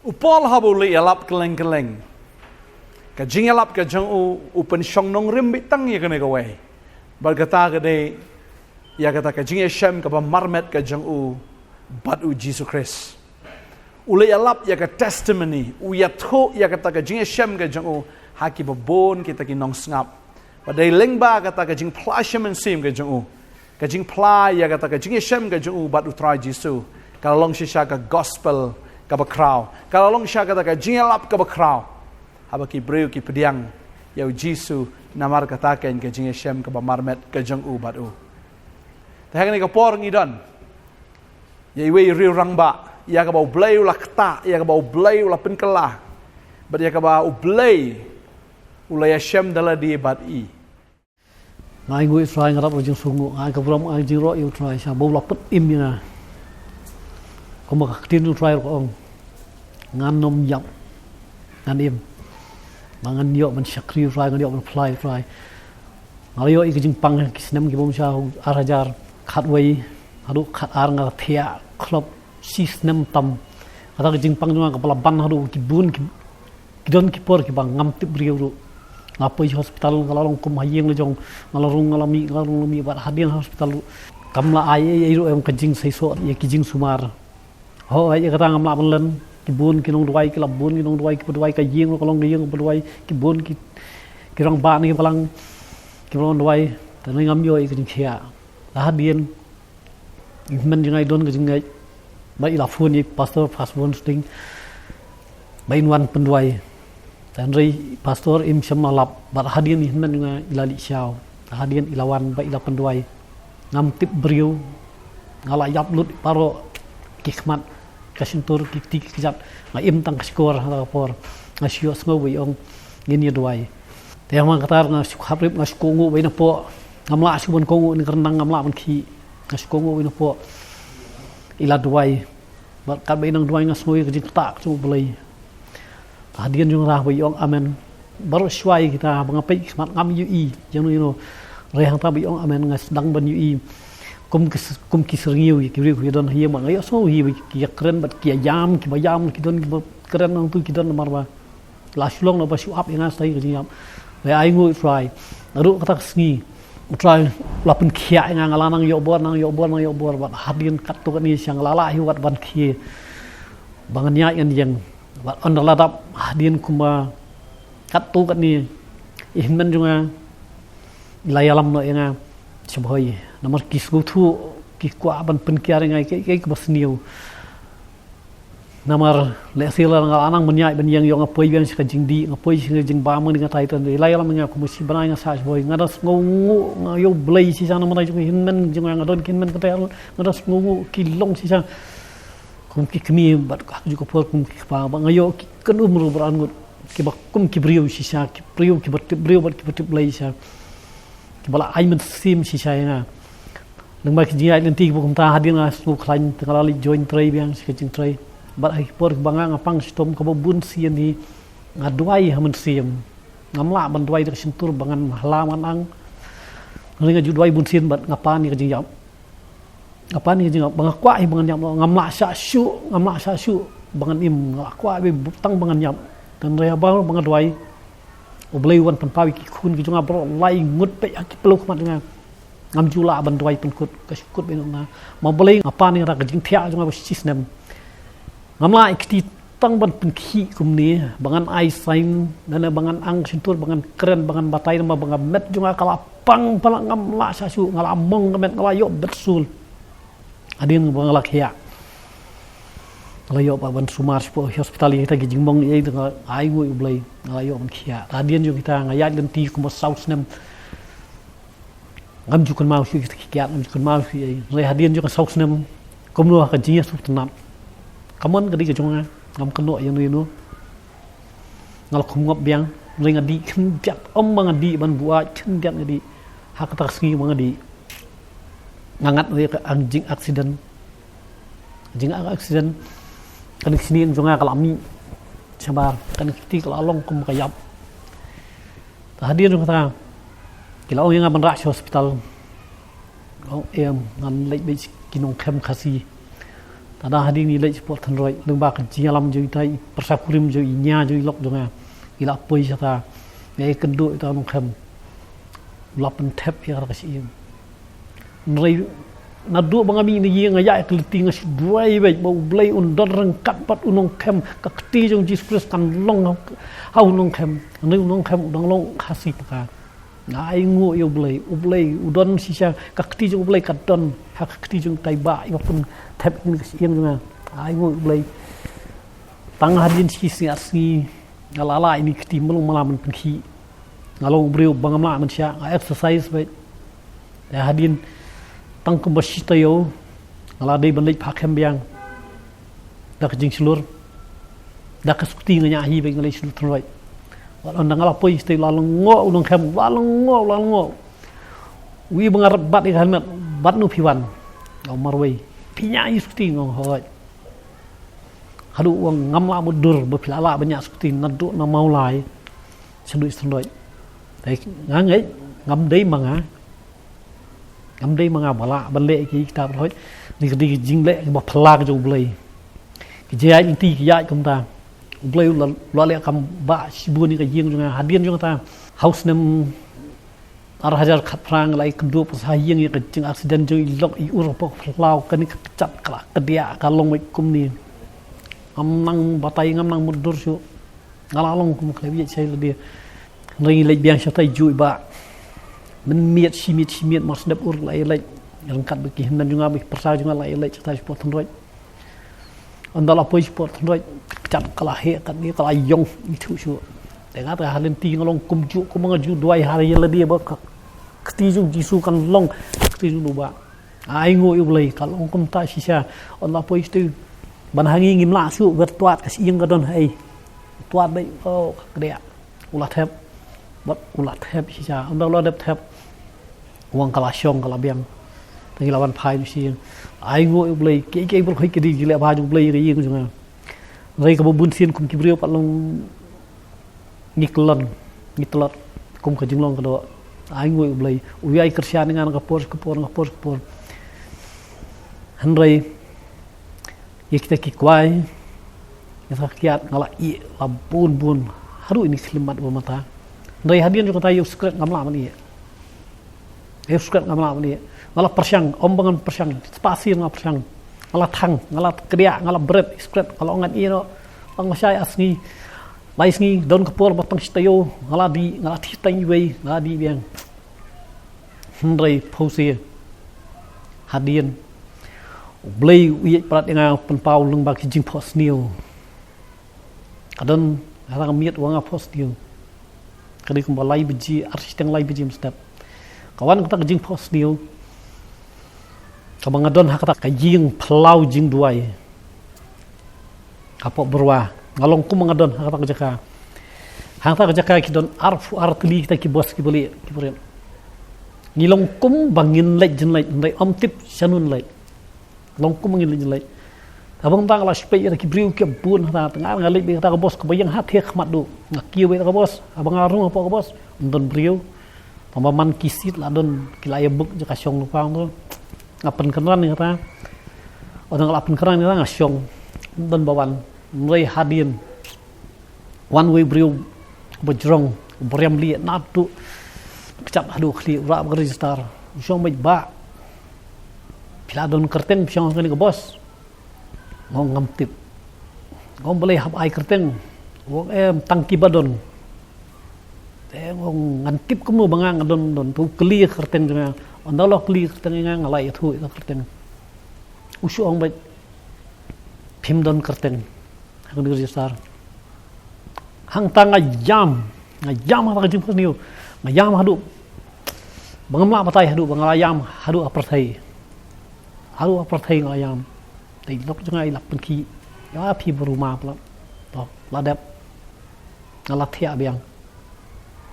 Upol habuli yalap keleng-keleng. Kajing yalap kajang upen syong nong rim bitang ya kene kawai. Berkata kade ya kata kajing Yeshem kaba marmet kajang bat Jesus Christ. Ule yalap ya ka testimony uyatho ya kata kajing Yeshem kajang haki babon kita kinong ngap. Padai lengba kata kajing plashem sim kajang kajing pla ya kata kajing Yeshem kajang bat utrai Jesus. Kalau long shisha ka gospel ka bakraw. Kalau long shisha kata kajing yalap ka bakraw. Haba ki breu ki pediang ya Jesus namar kata kain kajing Yeshem ka bamarmet kajang bat Tahan ni ka por ngidon. Ya iwe riu rangba ya ka bau blay lakta ya ka bau blay la penkelah. But ya ka bau blay ulay Yeshem dala di bat ngai ngui try ngarap ujung sungu ngai ka bram ai jiro you try sa bau lapet im ya ko ma tin you try ko ngan nom yap ngan im mangan yo man shakri try ngan yo man fly try ngai yo ikijing pang kisnam ki bom sha arajar khat wei hadu khat ar ngar thia klop sisnam tam ata kijing pang nga ka palaban hadu ki bun ki don ki por ki bang ngam tip riu ngapai hospital ngalarong kumhayeng lejong ngalarong ngalami bat hadian hospital kamla ai ru em kajing saiso ye kijing sumar ho ai kata ngamla banlen kibun kinong duai ki labun kinong duai ki duai ka yeng kolong yeng duai kibun ki kirang ba ni palang kirong duai tanai ngam yo kijing khia hadian men jingai don kijing ngai bai la phun ni pastor fast one sting bain wan penduai Tanri pastor im syamalap bat hadian ihman nga ilali syau hadian ilawan ba ila penduai ngam tip beriu ngala yap lut paro kikmat kasintur kikti kijat nga im tang skor ha por ngasio sngo wi ong ngin duai te mang katar nga sukhaprip nga skongu wi na po ngamla subon kongu ni karnang ngamla man khi nga skongu wi na po ila duai bat ka bai nang duai nga snoi kijik tak chu belai hadian jung rah bayong amen baru syai kita mengapai khmat ngam ui yang no rehang ta bayong amen ngas dang ban ui kum kisringiu ki ri don hiya mang ayo so hi ki keren bat ki yam ki bayam ki don keren nang tu ki don marwa la shlong no ba shu up ina sai ki yam le ai ngui try ru kata sngi try la pen khia nga ngalanang yo bor bat hadian kat tu ni siang lala hi wat ban khi bangan nya yang on the ladap hadian kuma kat tu kat ni ihman junga ilayalam no yang seboi nomor kisgu tu kikwa ban penkiar ngai ke basniu nomor lesila ngal anang menyai ben yang apoi ben sekajing di apoi sekajing ba mang dengan taitan ilayalam nga kumusi banai nga sa seboi ngadas ngungu ngayo blai si sana mana junga ihman junga ngadon kinman katel ngadas ngungu kilong si sana kum ki kemi bat ka juga por kum ki pa ba ngayo ki kanu mru bran ngut ki ba kum ki briu sisa ki briu ki bat briu bat ki bat blai sa ki bala ai men sim sisa nga nang ba ki jia nanti ki kum ta hadin nga su khlain tengala li join tray biang sketching tray bat ai por banga ngapang stom ka bun sian ni ngaduai hamen sim ngamla ban duai dak sintur bangan halaman ang ngai juduai bun sian bat ngapani ka jia apa ni jeng bangakwa bangan nyam ngamla sa syu bangan im ngakwa be butang bangan nyam dan rea ba bangan duai oblei wan pawi ki khun ki junga bro lai ngut pe aki peluk mat nga ngam jula ban duai penkut kaskut be na ma bolei apa ni ra jing thia junga sistem ngamla ikti tang ban penki kumni bangan ai sain dan bangan ang sintur bangan keren bangan batai nama bangan met junga kalapang pala ngamla sa syu ngalamong met ngalayo betul adin bangalak ya layo pa ban sumar po hospital kita gijimbong ye dengan ai ngui ublai layo ban khia adin jo kita ngayat lenti ko south nem ngam ju kan mau shi kita kiat ngam ju kan mau shi re adin jo kan south nem kom no ka jinya su tanam kamon gadi ka jonga ngam keno yang ni no ngal khum ngop biang ring adi khjat bang adi ban buat khjat adi hak taksi bang adi ngangat we anjing aksiden kan sini jonga kalami sabar kan kiti kalalong kum kayap hadirin kata kila yang ngaban rak hospital oh em ngan lek be kinong kem khasi tada hadi ni lej sport tan roi lung ba ka jialam jui tai persakurim jui nya jui lok jonga ila poi sata ye kendu ta nong kham lapan tap ya ka si nrei na du bangami ni ye ngaya keliti ngas duai bai bau blai un don rengkat pat unong kham ka kti jong Jesus kan long hau nong kham ni nong kham dong long khasi paka ngai ngu yo blai udon sisa ka kti jong blai ka don ha ka kti jong tai ba i pun tap ni ka siang jong ai ngu blai tang hadin si asni ngalala ini kti melong malaman penghi ngalong brio bangamla manusia exercise bai ya hadin tang kembasi tayo ngala dei ban lej phakem biang dak jing slur dak sukti nganya hi bai ngalai slur troi wala ngala poi stay lalang ngo unong kham lalang ngo wi bangar bat i halmet bat nu piwan au marwei pinya i sukti ngong hoi hadu wang ngamla mudur bepilala banyak sukti nadu na maulai sendu stroi dai ngangai ngam dei manga ngam dei manga bala ban le ki ta hoi ni di jing le ba phla ka jo blai ki jai ni ti ki ya kum ta blai lo le kam ba sibu ni ka jing jong hadian jong ta house nem ar hajar khat prang lai kdu pa sa yeng ka jing accident jo lok i ur pa phlau ka ni ka chat kala ka dia ka long mai kum ni am nang batai ngam nang mudur su ngala long kum khle sai le dia ngi le biang sa tai ju ba men miet simit mas dap ur lai rengkat beki nan juga beki persa juga lai cerita sport tendroi andal apa sport tendroi cap kalah he kan ni kalah yong itu su dengan ta halen ti ngolong kumju ko mangaju duai hari le dia ba kti ju jisu kan long kti ju ba ai ngo yu lai kalau kum ta sisa andal apa itu ban hangi ngim la su gat tuat ka sieng ka don hai tuat bai oh dia ulah thep bot ulah thep sisa andal lo dep thep uang kalah syong kalah biang tangi lawan phai ni si ai ngo blai ke bro khoi ke di le ba ju blai ri ku junga rei ka bun sin kum kibrio pat long ngiklon kum ka jinglong ka do ai ngo blai u ai kersian ngan ka por han rei kita ki kwai ya kiat ngala i bun haru ini klimat ba mata rei hadian ju kata yu skret ngamla mani Eskat ngamla ni ngala persyang ombangan persyang spasi ngala persyang ngala thang ngala kriya ngala bret skret kalau ngat ino pangasai asni laisngi don kapor batang stayo ngala thi tai wei ngala di biang hendrai phosi hadian blai wi prat nga pen pau lung ba kijing phos niu kadon harang miet wanga phos niu kadi kum balai biji arsiteng lai biji mstep kawan kata jing pos niu kabang adon hakata kajing plau jing duai kapok berwa ngalong ku mangadon hakata kejaka hangta kejaka kidon arfu artli kita ki bos ki beli ki puren ngilong kum bangin lek jen lek ndai om tip sanun lek long kum bangin lek jen lek abang tang la spei ki briu ki bun hata tengah ngalek bi kata bos kebayang hat hek mat du ngakiu be ka bos abang arung apa ka bos ndon briu pemaman kisit ladon kilaya buk jaka syong lupang tu ngapen keran ni kata orang ngapen keran ni kata ngasyong dan bawan mulai hadian one way brio bejrong beriam li natu kecap hadu kli ura register syong baik ba pila don kerteng syong kali ke bos ngong ngamtip ngom boleh hab ai kerteng wong tangki badon ngong ngantip kamu bangang don tu kli kerteng juga andalo kli kerteng ngalai thu kerteng usu ong baik pim don kerteng hang register hang tanga jam hang jim niu ngayam hadu bangamla batai hadu bangalayam hadu aparthai ngayam tai lok jungai lap penki ya pi berumah pula to ladap ngalat thia biang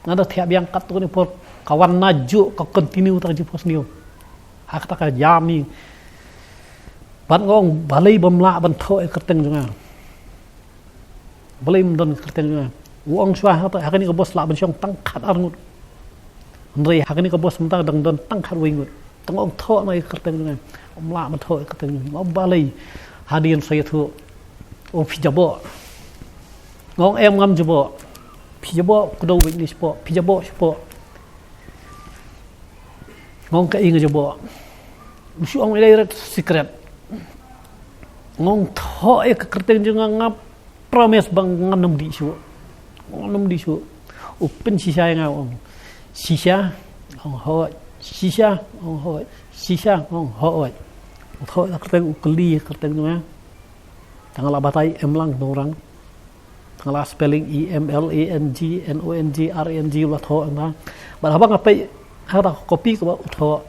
ngada thia biang kat tu ni por kawan naju ka continue ta jipos niu hak ta ka jam ni ban ngong balai bamla ban thoi kerteng junga balai mdon kerteng junga uang swa hakani ka bos la ban syong tang khat arngut ndrei hakani ka bos mta dang don tang khat wingut tang ong tho mai kerteng junga omla ban thoi kerteng ngom balai hadian saya tu pijabo ngong em ngam jabo pijabo kudo witness po pijabo po ngong ka inga jabo musu ong direct secret ngong tho e ka kerteng jeng ngap promise bang nganam di su open sisa nga ong sisa ong ho sisa ong ho sisa ong ho tho ka kerteng ukli kerteng nga tangala batai em lang dorang tangala spelling EMLANGNONGRNG la tho nga ba habang apai hada copy ko tho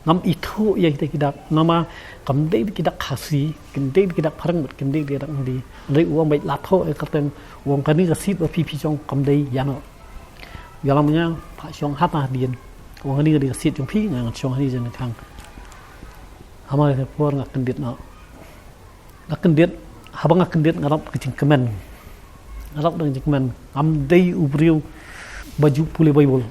ngam itu yang kita nama kamdei kita kasih kamdei kita parang kamdei kita ndi ndai uang baik latho kerten uang kani kasih pipi jong kamdei yano yalamnya pak jong hata dien uang kani kasih jong pi ngang jong hani jen kang hama ke por ngak kendit na kendit habang ngak kendit ngarap kecing kemen ngarap dengan kemen kamdei ubriu baju pule bible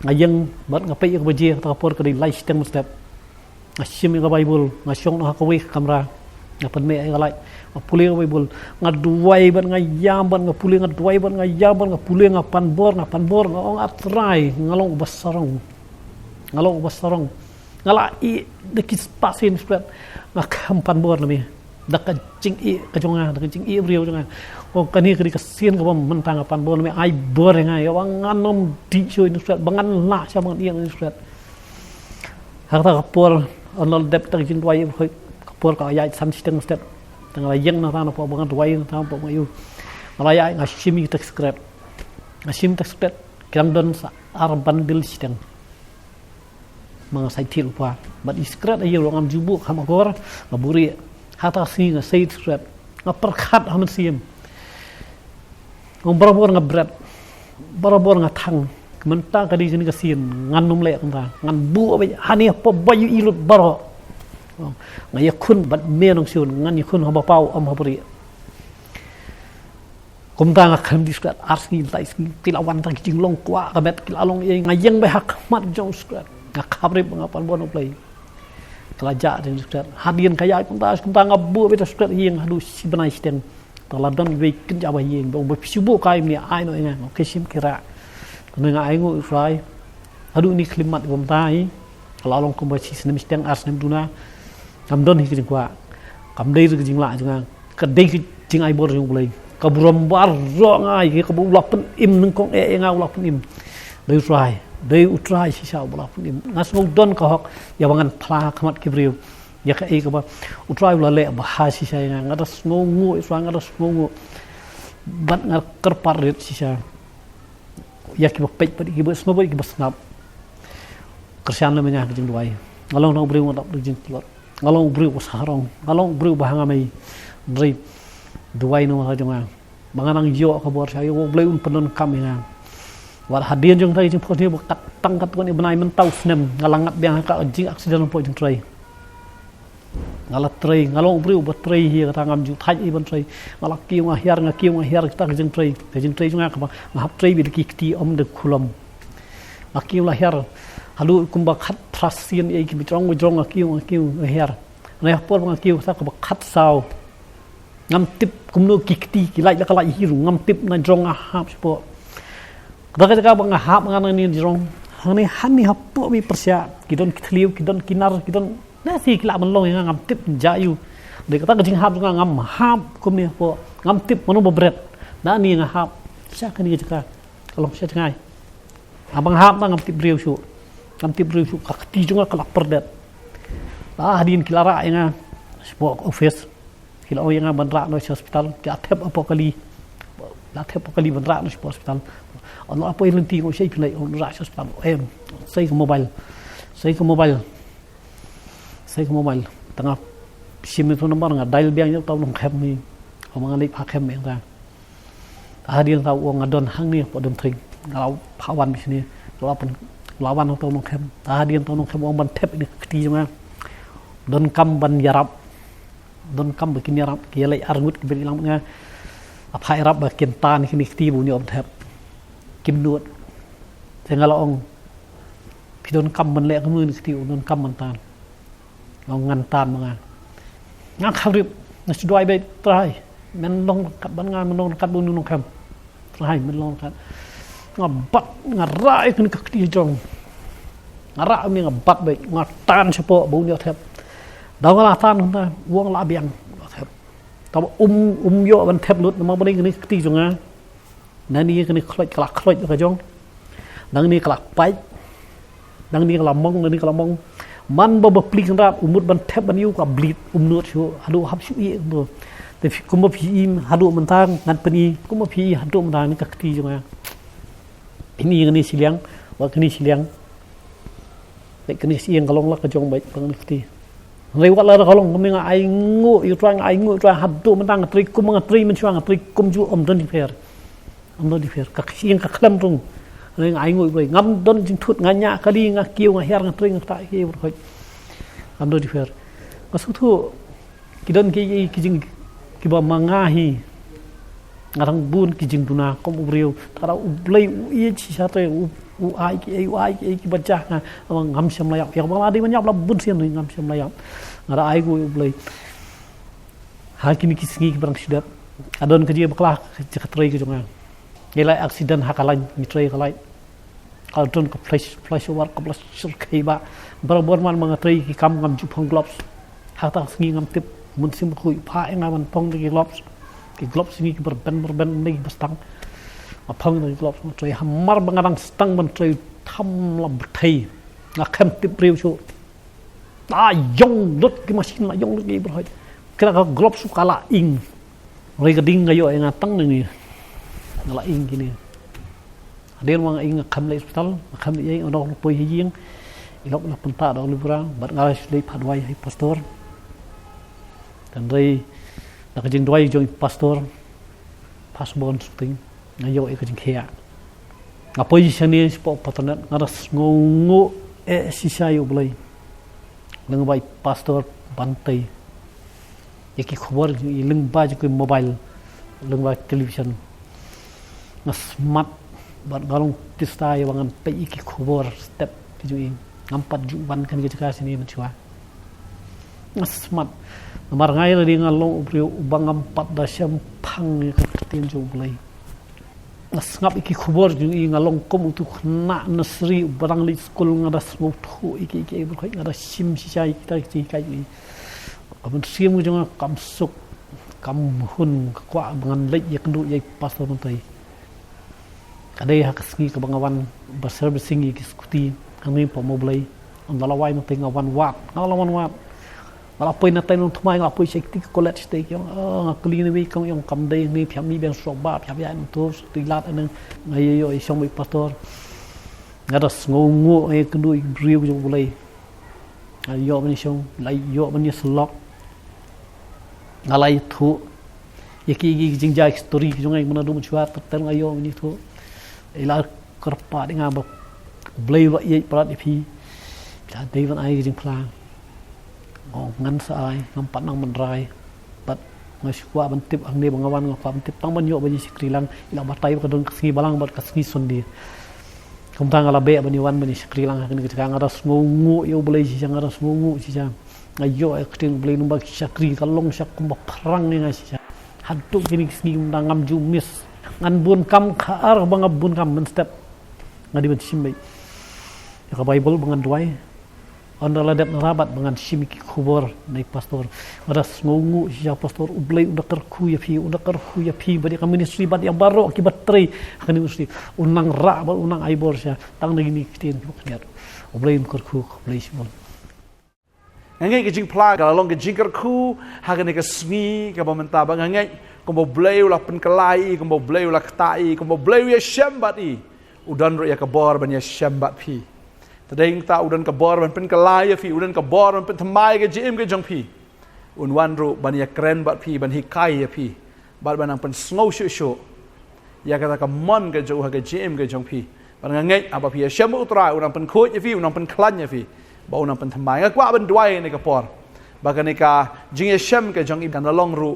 ngayang bat ngapai ka baje ta por ka di live stem step asim ka bible ngasyong na ka we kamera ngapan me ay galai apule ka bible ngaduai ban ngayam ban ngapule ngaduai ban ngayam ban ngapule ngapan bor ngong atrai ngalong basarong ngala i de kis pasin spread ngakam pan bor nami dak jing i ka jonga dak jing i riu jonga o kani kri kasien ka mentang pan bor nami ai bor ngai wang nganom di show in spread bangan la sa bangan iang in spread harta kapor onol dep tak jing duai kapor ka ayat sam sistem step tangala yang na ta po bangan duai ta po mayu malaya ngashimi tak spread ngashim tak spread kirang don sa arban bil sistem mga saitil pa but iskrat ayo ngam jubu kham agor ngaburi hata si nga sait spread ngaperkhat hamen sim ngombrabor ngabret barabor ngatang menta kadi sini kasin nganum le ngta ngan bu be hani po bayu ilut baro ngayakun bat menong siun ngan yakun haba pau am haburi kumta ngakam diskrat arski taiski tilawan ta kijing long kwa kabet kilalong ngayeng be hak mat jong skrat ngakabri pengapan bono play kelaja dan skrat hadian kaya kumta ngabu be skrat yeng hadu si benai sten taladon be kenja ba yeng bo pisubu kai ni ai no nga kesim kira nanga ai ngu fry hadu ni klimat kumta ai lalong kumbachi senem steng ars nem duna kamdon hi kijing kwa kamdei kijing la jang kadei kijing ai bor jong play kaburam bar ro ngai ke kabu lapen im nung kong nga lapen im dei utrai si sa lapen im ngasong don ka hok ya bangan thla khamat kibriu ya ka e ka ba utrai la le ba ha si sa nga ngada snongu iswa ngada snongu bat ngar kerpar rit si sa ya ki ba pej pa ki ba snobo ki ba snap kersian le menya kijing duai ngalong no briu ngadap kijing klot ngalong briu sarong ngalong briu bahanga mai dri duai no ha jonga banganang yo ka bor sa yo blai un penon kam nga war hadian jong tai jing phone bak tang kat kon ibnai men tau snem ngalangat biang ka jing accident po jing trai ngalat trai ngalong briu ba trai hi ka ngam ju thai ibon trai ngalak kiu nga hiar ta jing trai jonga ka ngap trai bi ki ti om de khulom akiu la hiar halu kumba khat trasien e ki bitrong akiu hiar na por akiu sa ka khat sao ngam tip kumno kikti kilai la kala hiru ngam tip na jong hap spo daga daga bang hap ngana ni jong hani hapo mi persia kidon kitliu kidon kinar kidon nasi kila menlong ngam tip jayu de kata jing hap ngam hap kumni po ngam tip mano bobret da ni nga hap sia kan ni jaka kalau sia ngai abang hap ngam tip riu su kakti jonga kala perdet la hadin kilara nga spo office kila o yang bandra no hospital ti athep apokali bandra no hospital ono apo ilenti ko sei pilai on ra hospital em sei ko mobile tengah sim itu nomor nga dial biang tau nong khem ni o mga lip hakhem me ta hadian tau o ngadon hang ni po dom thing ngalau phawan bisini lawan tau nong khem hadian tau nong khem o ban thep ni ti jonga don kam ban yarap don kam bikin yarap kialai arngut kibir ilang nga apai rap bakin tan kini ti bu ni om thep kim nuot sengala ong pidon kam ban le kamu ni ti don kam man tan ong ngan tan mga ngang kharip na sidwai be trai men long kat ban ngan men long kat bun nong kam trai men long kat ngabat ngarai kun kakti jong ngara mi ngabat be ngatan sepo bu ni thep dong la tan ta wong la biang thep ta yo ban thep lut ma bani ni kakti jong a na ni kan khloit ka jong dang ni klak pai dang ni kala mong ni kala mong man ba plik ra umut ban thep ban yu ka blit nut chu hadu hab chu i do te kum ba phi im hadu man tang ngan pani kum ba phi hadu man tang ni kakti jong a ini ni siliang wa kini siliang te kini siang kalong la ka jong bai pang kakti rei wat la kalong kum nga ai ngu yu trang hadu man tang tri kum nga tri man chuang tri kum ju om don di fer ka siang ka khlam rung reng ai ngồi vậy ngâm đôn chính thut ngã nhã cái đi ngã kêu ngã her ngã trinh ngã tại kêu rồi ngâm đôn đi phèr có số thu cái đôn cái chính cái bom ngã hi ngã thằng bun cái chính tuna có một riêu ta đâu lấy uy chỉ sao thế ai cái bạch cha ngã ngâm xem lại học mà đi mà nhóc là bun xiên rồi ngâm xem lại học ngã đã ai ngồi lấy hai cái cái barang sidat adon cái gì baklah cái tray cái trong nilai accident hakalan mitrai kalai kaltun ke flash over ke flash kaiba berabor man mangatrai ki kam ngam jupong gloves hata singi ngam tip mun sim khu pha ngam pong ki gloves singi ki berben ni bastang apang ni gloves trai hamar bangarang stang man trai tham lam thai na khem tip riu chu ta yong dot ki machine la yong ki berhoi kira gloves kala ing regading ngayo nga tang ni ngala ing gini adel mang ing kham le hospital kham le ono poi hiing ilok la penta do librang bat ngala le phadwai hai pastor dan rei na kajing dwai jong pastor pasbon ting ngayo e kajing khia nga position ni spo patronat ngara ngongo e sisayo blai nang bai pastor bantai yaki khobor iling ba ji mobile leng ba television ngasmat bat galong tista ya bangan pe iki khobor step kijuin ngampat juban kan ke sini mencuah ngasmat nomor ngai ri ngalong ubrio ubang ngampat da syempang ke tin ju bulai ngasngap iki khobor ju ngalong kom tu khna nasri barang li skul ngada smok thu iki berkhoi ngada sim sisai kita kai ni abun sim ju kam suk kam hun kwa bangan lek ya kendu ya pastor mentai kadai hak sengi ke bangawan berservising ki skuti kami po moblai on dalawai no tenga wan wat mala poi na tainong thumai nga poi sekti college te kyong ngakli ni kong yong kam dei ni phiam mi ben so ba phiam ya to ti lat aneng ngai yo i song pastor ngadas ngongo e kendu riu jo bulai ayo bani song lai yo bani slok ngalai thu yaki jingjai story jongai mana du chua tel ayo bani thu ila kerpa dengan ba blai wa ye prat pi ta dei van ai jing plang ngan sai ngampat nang menrai bat ngaswa bantip ang ne bangawan ngapa bantip tang ban yo bani sikrilang ila batai ka don kasngi balang bat kasngi sondi kumtang ala be bani wan bani sikrilang kan kita ngaras ngungu yo blai si jang ngaras ngungu si jang ayo akting blai numba sakri kalong sak kum perang ni ngasi haduk gini kasngi ngam ju mis ngan bun kam khar bang bun kam men step ngadi ban simbai ya bible bangan duai onda ladap narabat bangan simiki khubor nai pastor ras ngungu sia pastor ublai undakar khu ya phi badi ka ministry badi yang baro akibat tri kani mesti unang ra ba unang aibor sia tang ni kitin khniat ublai kor khu ublai simon ngai ke jing plaga long ke jingkar khu hagane ke smi ke bamenta ba ngai kombo bleu la pen kelai kombo bleu la ktai kombo bleu ya syambat i udan ro ya ke bor ban ya syambat phi tadeng ta udan ke bor ban pen kelai ya phi udan ke bor ban pen thamai ke jim ke jong phi un wan ro ban ya kren bat phi ban hikai ya phi bat ban pen snow shu ya kata ke mon ke jo ha ke jim ke jong phi ban ngai apa phi ya syam utrai udan pen khoj ya phi udan pen klan ya phi ba udan pen thamai ngakwa ban duai ne ke por baganika jing ya syam ke jong iban long ru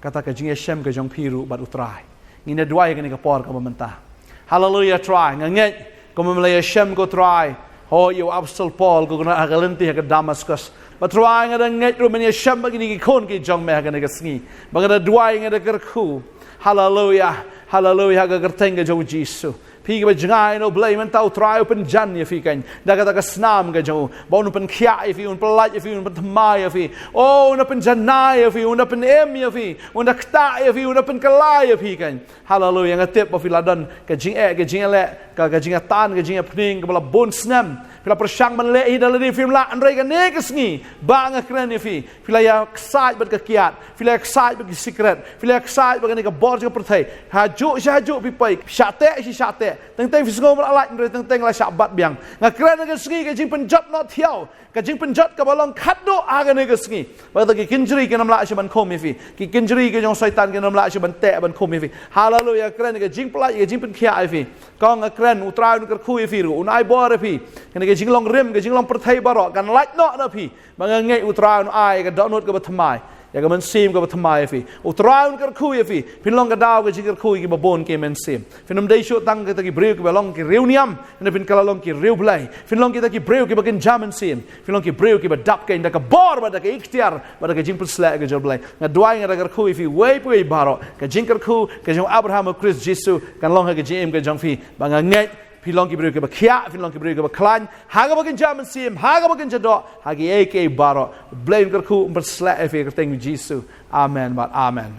kata ke jing Hashem ke jong piru bat utrai ngine duai ke ni ke por ke mentah haleluya try nganget ko memlay Hashem ko try Oh, you apostol Paul ko na agalenti ha Damascus. Patruay nga nget Romania Shem bagini ki kon ki jong me ha ga sngi. Bagada duay nga gar khu. Hallelujah. Hallelujah ga gerteng ga jo Jesus. Pi ga jangai no blame tau try open jan ya fi kan. Daga daga snam ga jo. Ba un pen khia ya fi un pelat ya fi un pen thmai ya fi. Oh un pen janai ya fi un pen em ya fi. Un kta ya fi un pen kalai ya fi kan. Hallelujah nga tip of ladan ka jing ga jing le ka jing tan ga jing pning ka bala bon snam. Pila persang man le ida le film la andrei ga ne ka sngi. Ba nga kren ya fi. Pila ya excited bat ka kiat. Pila excited bat secret. Pila excited bat ka bor ka perthai. Haju pi pai. Syate teng fisgo mal alat ndre teng la sabat biang ngakren ga sngi ga jing penjat no thiau ga jing penjat ka balong khaddo aga ne ga sngi ba ta ki kinjri ke nam la shaban khom fi ki kinjri ke jong saitan ke nam la shaban te ban khom fi hallelujah kren ga jing plai ga jing pen khia fi ka ngakren utrai nu ka khui fi ru unai bor fi ke ga jing long rem ga jing long perthai baro kan lait no na fi ba ngai utrai nu ai ga donut ga bathamai ya ga man sim ga bathamai fi utrai nu ka khui fi pinlong ga daw ga jing ka khui ki ba bon ke men sim finum dei shu tang ka ki breu ki balong ki reuniam ne pin kala long ki reu blai finlong ki ta ki breu ki ba ken jaman sim finlong ki breu ki ba dap ke nda ka bor ba da ka ikhtiar ba da ka jing pun sla ga jor blai nga duai nga ga khui fi wei pui baro ka jing ka khu ka jong Abraham o Chris Jesus kan long ga jim ga jong fi ba nga ngai Filong ki breu ke ba khia filong ki breu ke ba klan haga ba ken jaman sim haga ba ken jado hagi ek baro blame ka khu umper sla fi ka teng Jesus amen but amen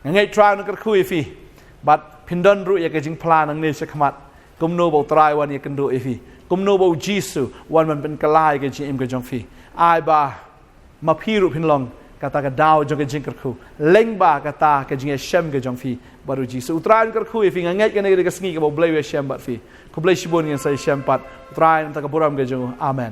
ngai try na ka khu fi but pindon ru ya ka jing plan ang ne sakmat kum no bo try wan ya kan do fi kum no bo Jesus wan man pen kalai ka jim ka jong fi ai ba ma phiru pinlong kata ka daw jong ka jing ka khu leng ba kata ka jing shem ka jong fi baru Jesus utrai ka khu fi ngai ka ne ka sngi ka bo blai we shem bat fi ko blai shibon ngan sai shem pat utrai ta ka buram ka jong amen